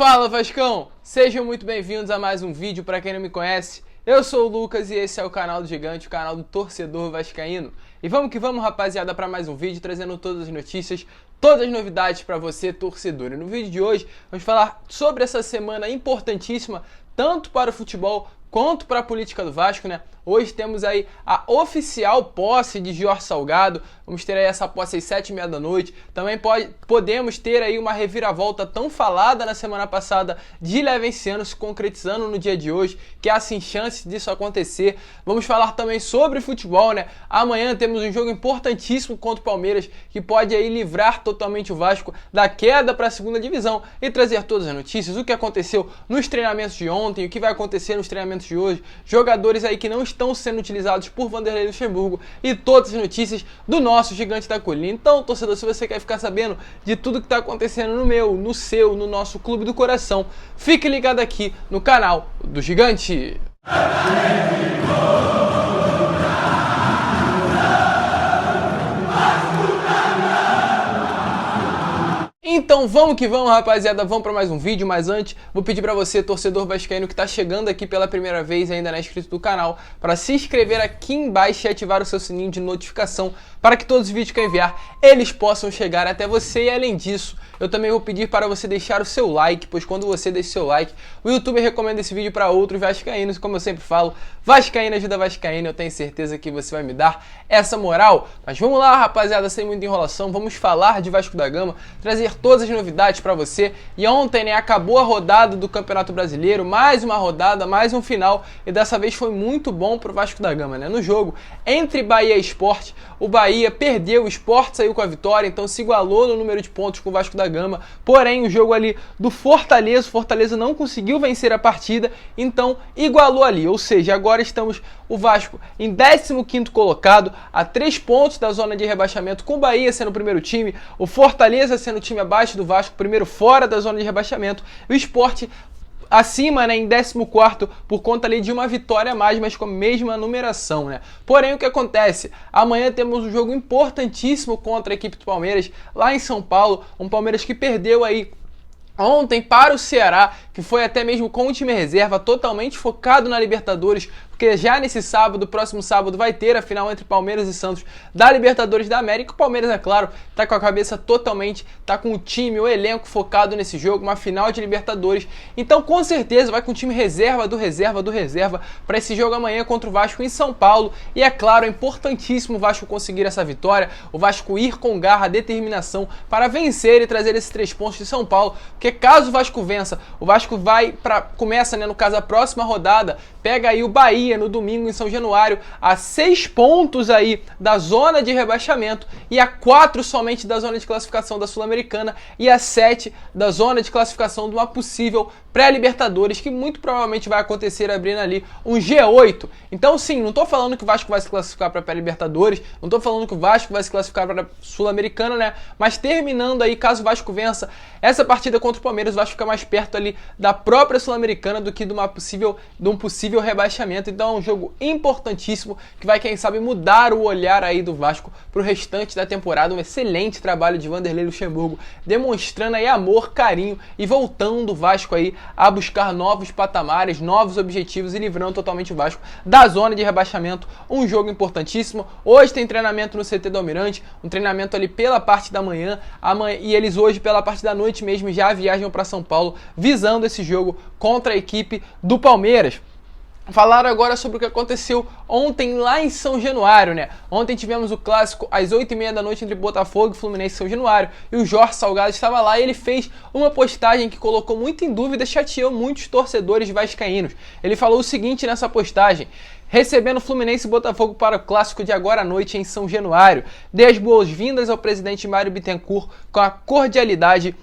Fala Vascão! Sejam muito bem-vindos a mais um vídeo. Para quem não me conhece, eu sou o Lucas e esse é o canal do Gigante, o canal do torcedor vascaíno. E vamos que vamos, rapaziada, para mais um vídeo trazendo todas as notícias, todas as novidades para você, torcedor. E no vídeo de hoje vamos falar sobre essa semana importantíssima, tanto para o futebol quanto para a política do Vasco, né? Hoje temos aí a oficial posse de Jorge Salgado. Vamos ter aí essa posse às 7h30 da noite. Também podemos ter aí uma reviravolta tão falada na semana passada de Levenciano se concretizando no dia de hoje, que há sim chance disso acontecer. Vamos falar também sobre futebol, né? Amanhã temos um jogo importantíssimo contra o Palmeiras, que pode aí livrar totalmente o Vasco da queda para a segunda divisão e trazer todas as notícias, o que aconteceu nos treinamentos de ontem, o que vai acontecer nos treinamentos de hoje, jogadores aí que não estão sendo utilizados por Vanderlei Luxemburgo e todas as notícias do nosso Gigante da Colina. Então, torcedor, se você quer ficar sabendo de tudo que está acontecendo no meu, no seu, no nosso clube do coração, fique ligado aqui no canal do Gigante. Então vamos que vamos, rapaziada, vamos para mais um vídeo, mas antes vou pedir para você, torcedor vascaíno que está chegando aqui pela primeira vez e ainda não é inscrito do canal, para se inscrever aqui embaixo e ativar o seu sininho de notificação para que todos os vídeos que eu enviar, eles possam chegar até você. E além disso, eu também vou pedir para você deixar o seu like, pois quando você deixa o seu like, o YouTube recomenda esse vídeo para outros vascaínos, e como eu sempre falo, vascaíno ajuda vascaíno, eu tenho certeza que você vai me dar essa moral. Mas vamos lá, rapaziada, sem muita enrolação, vamos falar de Vasco da Gama, trazer todas as novidades para você. E ontem, né, acabou a rodada do Campeonato Brasileiro, mais uma rodada, mais um final, e dessa vez foi muito bom pro Vasco da Gama, né? No jogo entre Bahia e Sport, o Bahia perdeu, o Sport saiu com a vitória, então se igualou no número de pontos com o Vasco da Gama. Porém, o jogo ali do Fortaleza, o Fortaleza não conseguiu vencer a partida, então igualou ali, ou seja, agora estamos o Vasco em 15º colocado, a 3 pontos da zona de rebaixamento, com o Bahia sendo o primeiro time, o Fortaleza sendo o time abaixo do Vasco, primeiro fora da zona de rebaixamento, e o Sport acima, né, em 14º, por conta ali de uma vitória a mais, mas com a mesma numeração, né? Porém, o que acontece? Amanhã temos um jogo importantíssimo contra a equipe do Palmeiras, lá em São Paulo, um Palmeiras que perdeu aí ontem para o Ceará, que foi até mesmo com o time reserva, totalmente focado na Libertadores, porque já nesse sábado, próximo sábado, vai ter a final entre Palmeiras e Santos da Libertadores da América. O Palmeiras, é claro, tá com a cabeça totalmente, tá com o time, o elenco focado nesse jogo, uma final de Libertadores. Então, com certeza, vai com o time reserva do reserva para esse jogo amanhã contra o Vasco em São Paulo. E é claro, é importantíssimo o Vasco conseguir essa vitória, o Vasco ir com garra, determinação para vencer e trazer esses 3 pontos de São Paulo, porque caso o Vasco vença, o Vasco começa, né, no caso, a próxima rodada, pega aí o Bahia no domingo em São Januário, a 6 pontos aí da zona de rebaixamento e a 4 somente da zona de classificação da Sul-Americana e a 7 da zona de classificação de uma possível pré-Libertadores, que muito provavelmente vai acontecer abrindo ali um G8. Então sim, não tô falando que o Vasco vai se classificar para pré-Libertadores, não tô falando que o Vasco vai se classificar para Sul-Americana, né? Mas terminando aí, caso o Vasco vença essa partida contra o Palmeiras, o Vasco fica mais perto ali da própria Sul-Americana do que de um possível rebaixamento. Então é um jogo importantíssimo que vai, quem sabe, mudar o olhar aí do Vasco pro restante da temporada. Um excelente trabalho de Vanderlei Luxemburgo, demonstrando aí amor, carinho e voltando o Vasco aí a buscar novos patamares, novos objetivos e livrando totalmente o Vasco da zona de rebaixamento. Um jogo importantíssimo. Hoje tem treinamento no CT do Almirante, um treinamento ali pela parte da manhã, e eles hoje pela parte da noite mesmo já viajam para São Paulo visando esse jogo contra a equipe do Palmeiras. Falaram agora sobre o que aconteceu ontem lá em São Januário, né? Ontem tivemos o clássico às 8h30 da noite entre Botafogo e Fluminense e São Januário, e o Jorge Salgado estava lá e ele fez uma postagem que colocou muito em dúvida, chateou muitos torcedores vascaínos. Ele falou o seguinte nessa postagem: recebendo Fluminense e Botafogo para o clássico de agora à noite em São Januário. Dê as boas-vindas ao presidente Mário Bittencourt com a cordialidade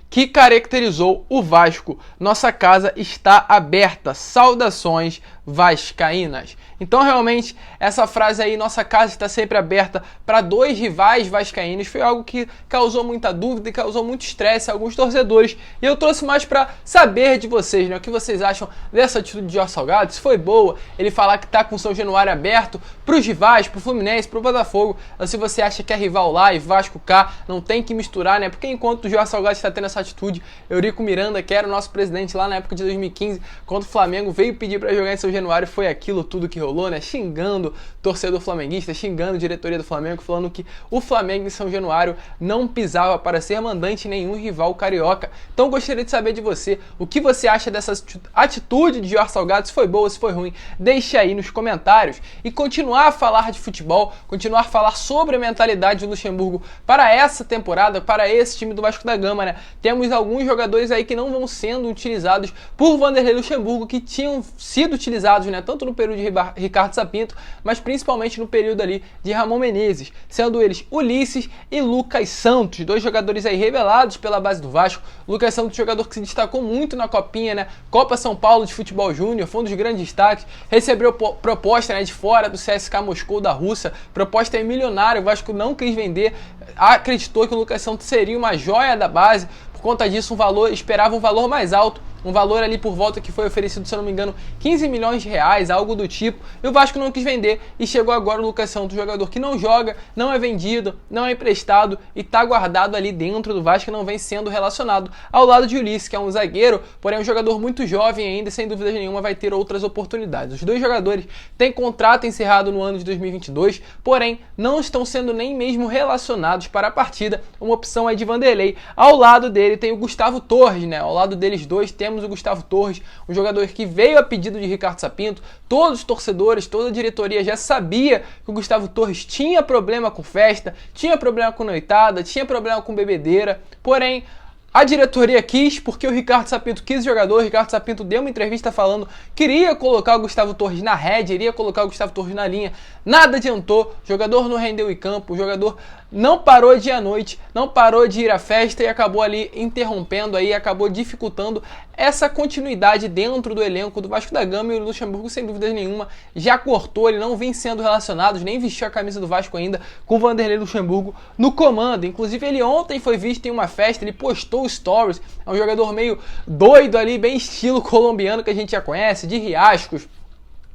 que caracterizou o Vasco. Nossa casa está aberta. Saudações, vascaínas. Então realmente essa frase aí, nossa casa está sempre aberta para 2 rivais vascaínos, foi algo que causou muita dúvida e causou muito estresse a alguns torcedores, e eu trouxe mais para saber de vocês, né, o que vocês acham dessa atitude de Jorge Salgado, se foi boa ele falar que tá com São Januário aberto para os rivais, para o Fluminense, para o Botafogo, ou se você acha que é rival lá e Vasco cá, não tem que misturar, né, porque enquanto o Jorge Salgado está tendo essa atitude, Eurico Miranda, que era o nosso presidente lá na época de 2015, quando o Flamengo veio pedir para jogar em São Januário, foi aquilo tudo que rolou, né, xingando torcedor flamenguista, xingando a diretoria do Flamengo, falando que o Flamengo em São Januário não pisava para ser mandante em nenhum rival carioca. Então gostaria de saber de você, o que você acha dessa atitude de Jorge Salgado, se foi boa, se foi ruim, deixa aí nos comentários, e continuar a falar de futebol, continuar a falar sobre a mentalidade do Luxemburgo para essa temporada, para esse time do Vasco da Gama, né? Temos alguns jogadores aí que não vão sendo utilizados por Vanderlei Luxemburgo, que tinham sido utilizados, né, tanto no período de Ricardo Sapinto, mas principalmente no período ali de Ramon Menezes, sendo eles Ulisses e Lucas Santos, 2 jogadores aí revelados pela base do Vasco. Lucas Santos, jogador que se destacou muito na Copinha, né, Copa São Paulo de Futebol Júnior, foi um dos grandes destaques, recebeu proposta, né, de fora do CSKA Moscou da Rússia, proposta aí milionária, o Vasco não quis vender, acreditou que o Lucas Santos seria uma joia da base, por conta disso esperava um valor mais alto, um valor ali por volta que foi oferecido, se eu não me engano, 15 milhões de reais, algo do tipo, e o Vasco não quis vender, e chegou agora o Lucas Santos, jogador que não joga, não é vendido, não é emprestado, e está guardado ali dentro do Vasco, não vem sendo relacionado, ao lado de Ulisses, que é um zagueiro, porém um jogador muito jovem ainda, e sem dúvida nenhuma vai ter outras oportunidades. Os 2 jogadores têm contrato encerrado no ano de 2022, porém não estão sendo nem mesmo relacionados para a partida, uma opção é de Vanderlei. Ao lado dele tem o Gustavo Torres, né? Ao lado deles dois temos o Gustavo Torres, um jogador que veio a pedido de Ricardo Sapinto. Todos os torcedores, toda a diretoria já sabia que o Gustavo Torres tinha problema com festa, tinha problema com noitada, tinha problema com bebedeira, porém a diretoria quis, porque o Ricardo Sapinto quis o jogador. O Ricardo Sapinto deu uma entrevista falando que iria colocar o Gustavo Torres na rede, iria colocar o Gustavo Torres na linha. Nada adiantou, o jogador não rendeu em campo, o jogador não parou de ir à noite, não parou de ir à festa e acabou ali interrompendo aí, acabou dificultando essa continuidade dentro do elenco do Vasco da Gama, e o Luxemburgo, sem dúvida nenhuma, já cortou, ele não vem sendo relacionado, nem vestiu a camisa do Vasco ainda, com o Vanderlei Luxemburgo no comando. Inclusive ele ontem foi visto em uma festa, ele postou stories, é um jogador meio doido ali, bem estilo colombiano que a gente já conhece, de Riascos,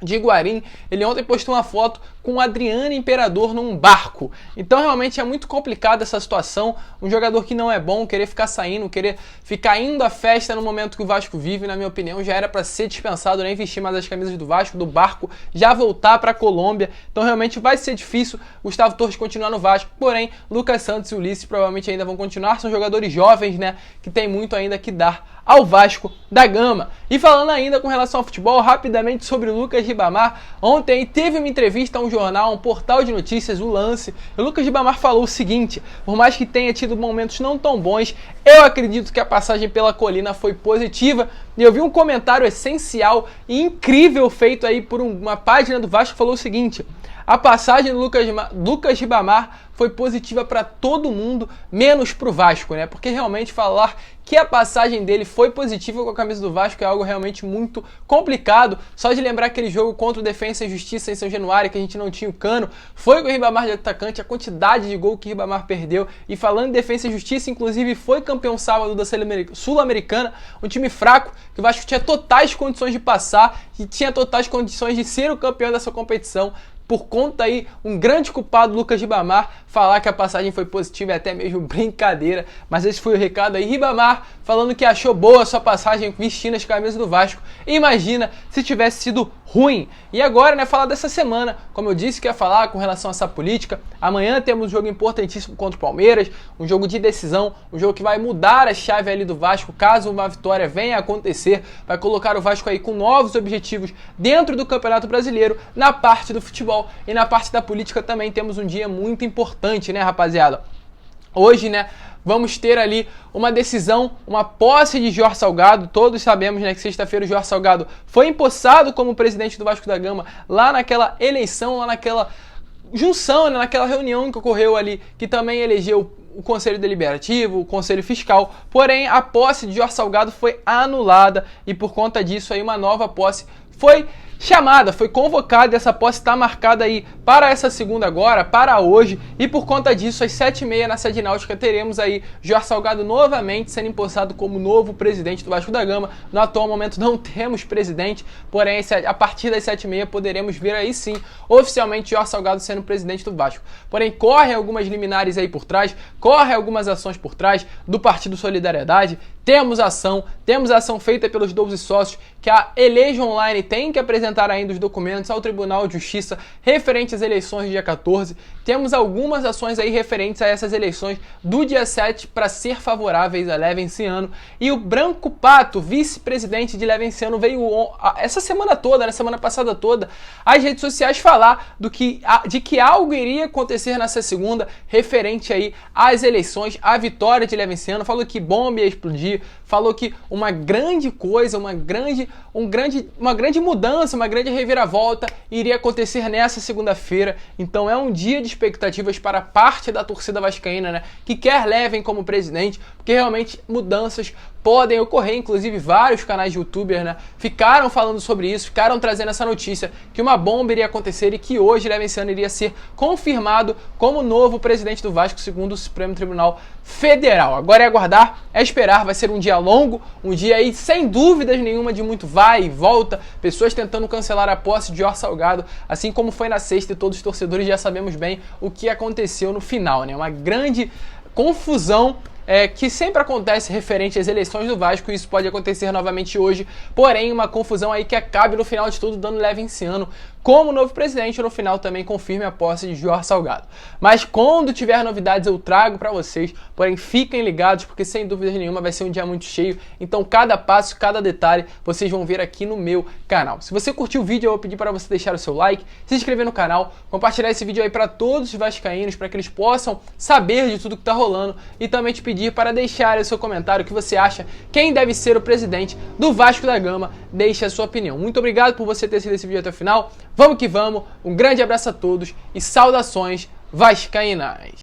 de Guarim. Ele ontem postou uma foto com o Adriano Imperador num barco. Então realmente é muito complicada essa situação, um jogador que não é bom, querer ficar saindo, querer ficar indo à festa no momento que o Vasco vive, na minha opinião, já era para ser dispensado, nem vestir mais as camisas do Vasco, do barco, já voltar para a Colômbia. Então realmente vai ser difícil Gustavo Torres continuar no Vasco, porém Lucas Santos e Ulisses provavelmente ainda vão continuar, são jogadores jovens, né, que tem muito ainda que dar ao Vasco da Gama. E falando ainda com relação ao futebol, rapidamente sobre o Lucas Ribamar, ontem teve uma entrevista a um jornal, um portal de notícias, o Lance, e o Lucas Ribamar falou o seguinte: por mais que tenha tido momentos não tão bons, eu acredito que a passagem pela Colina foi positiva. E eu vi um comentário essencial e incrível feito aí por uma página do Vasco que falou o seguinte: a passagem do Lucas Ribamar foi positiva para todo mundo, menos para o Vasco, né? Porque realmente falar que a passagem dele foi positiva com a camisa do Vasco é algo realmente muito complicado. Só de lembrar aquele jogo contra o Defensa e Justiça em São Januário, que a gente não tinha o Cano, foi com o Ribamar de atacante, a quantidade de gol que o Ribamar perdeu. E falando em Defensa e Justiça, inclusive foi campeão sábado da Sul-Americana, um time fraco, que o Vasco tinha totais condições de passar e tinha totais condições de ser o campeão dessa competição. Por conta aí, um grande culpado, Lucas Ribamar, falar que a passagem foi positiva é até mesmo brincadeira, mas esse foi o recado aí. Ribamar falando que achou boa a sua passagem vestindo as camisas do Vasco. Imagina se tivesse sido ruim. E agora, né, falar dessa semana, como eu disse que ia falar com relação a essa política. Amanhã temos um jogo importantíssimo contra o Palmeiras, um jogo de decisão, um jogo que vai mudar a chave ali do Vasco, caso uma vitória venha a acontecer, vai colocar o Vasco aí com novos objetivos dentro do Campeonato Brasileiro, na parte do futebol. E na parte da política também temos um dia muito importante, né, rapaziada? Hoje, né, vamos ter ali uma decisão, uma posse de Jorge Salgado. Todos sabemos, né, que sexta-feira o Jorge Salgado foi empossado como presidente do Vasco da Gama, lá naquela eleição, lá naquela junção, né, naquela reunião que ocorreu ali, que também elegeu o Conselho Deliberativo, o Conselho Fiscal. Porém, a posse de Jorge Salgado foi anulada e por conta disso aí uma nova posse foi chamada, foi convocada, e essa posse está marcada aí para essa segunda agora, para hoje, e por conta disso, às 7h30 na sede náutica, teremos aí Jorge Salgado novamente sendo empossado como novo presidente do Vasco da Gama. No atual momento não temos presidente, porém a partir das 7h30 poderemos ver aí sim, oficialmente Jorge Salgado sendo presidente do Vasco. Porém, correm algumas liminares aí por trás, correm algumas ações por trás do Partido Solidariedade. Temos ação feita pelos 12 sócios que a Eleja Online tem que apresentar ainda os documentos ao Tribunal de Justiça referentes às eleições do dia 14. Temos algumas ações aí referentes a essas eleições do dia 7 para ser favoráveis a Levenciano. E o Branco Pato, vice-presidente de Levenciano, veio essa semana toda, na semana passada toda, às redes sociais falar de que algo iria acontecer nessa segunda referente aí às eleições, à vitória de Levenciano. Falou que bomba ia explodir, falou que uma grande coisa, uma grande mudança, uma grande reviravolta iria acontecer nessa segunda-feira. Então é um dia de expectativas para parte da torcida vascaína, né, que quer Leven como presidente, porque realmente mudanças podem ocorrer. Inclusive vários canais de youtubers, né, ficaram falando sobre isso, ficaram trazendo essa notícia que uma bomba iria acontecer e que hoje Levenciano iria ser confirmado como novo presidente do Vasco, segundo o Supremo Tribunal Federal. Agora é aguardar, é esperar. Vai ser um dia longo, um dia aí sem dúvidas nenhuma de muito vai e volta, pessoas tentando cancelar a posse de Jorge Salgado, assim como foi na sexta, e todos os torcedores já sabemos bem o que aconteceu no final, né? Uma grande confusão que sempre acontece referente às eleições do Vasco, e isso pode acontecer novamente hoje, porém uma confusão aí que acabe no final de tudo dando Levenciano como novo presidente, e no final também confirme a posse de Jorge Salgado. Mas quando tiver novidades eu trago para vocês, porém fiquem ligados porque sem dúvida nenhuma vai ser um dia muito cheio, então cada passo, cada detalhe vocês vão ver aqui no meu canal. Se você curtiu o vídeo, eu vou pedir para você deixar o seu like, se inscrever no canal, compartilhar esse vídeo aí para todos os vascaínos, para que eles possam saber de tudo que está rolando, e também te pedir para deixar o seu comentário o que você acha, quem deve ser o presidente do Vasco da Gama. Deixe a sua opinião. Muito obrigado por você ter assistido esse vídeo até o final. Vamos que vamos, um grande abraço a todos e saudações vascaínas!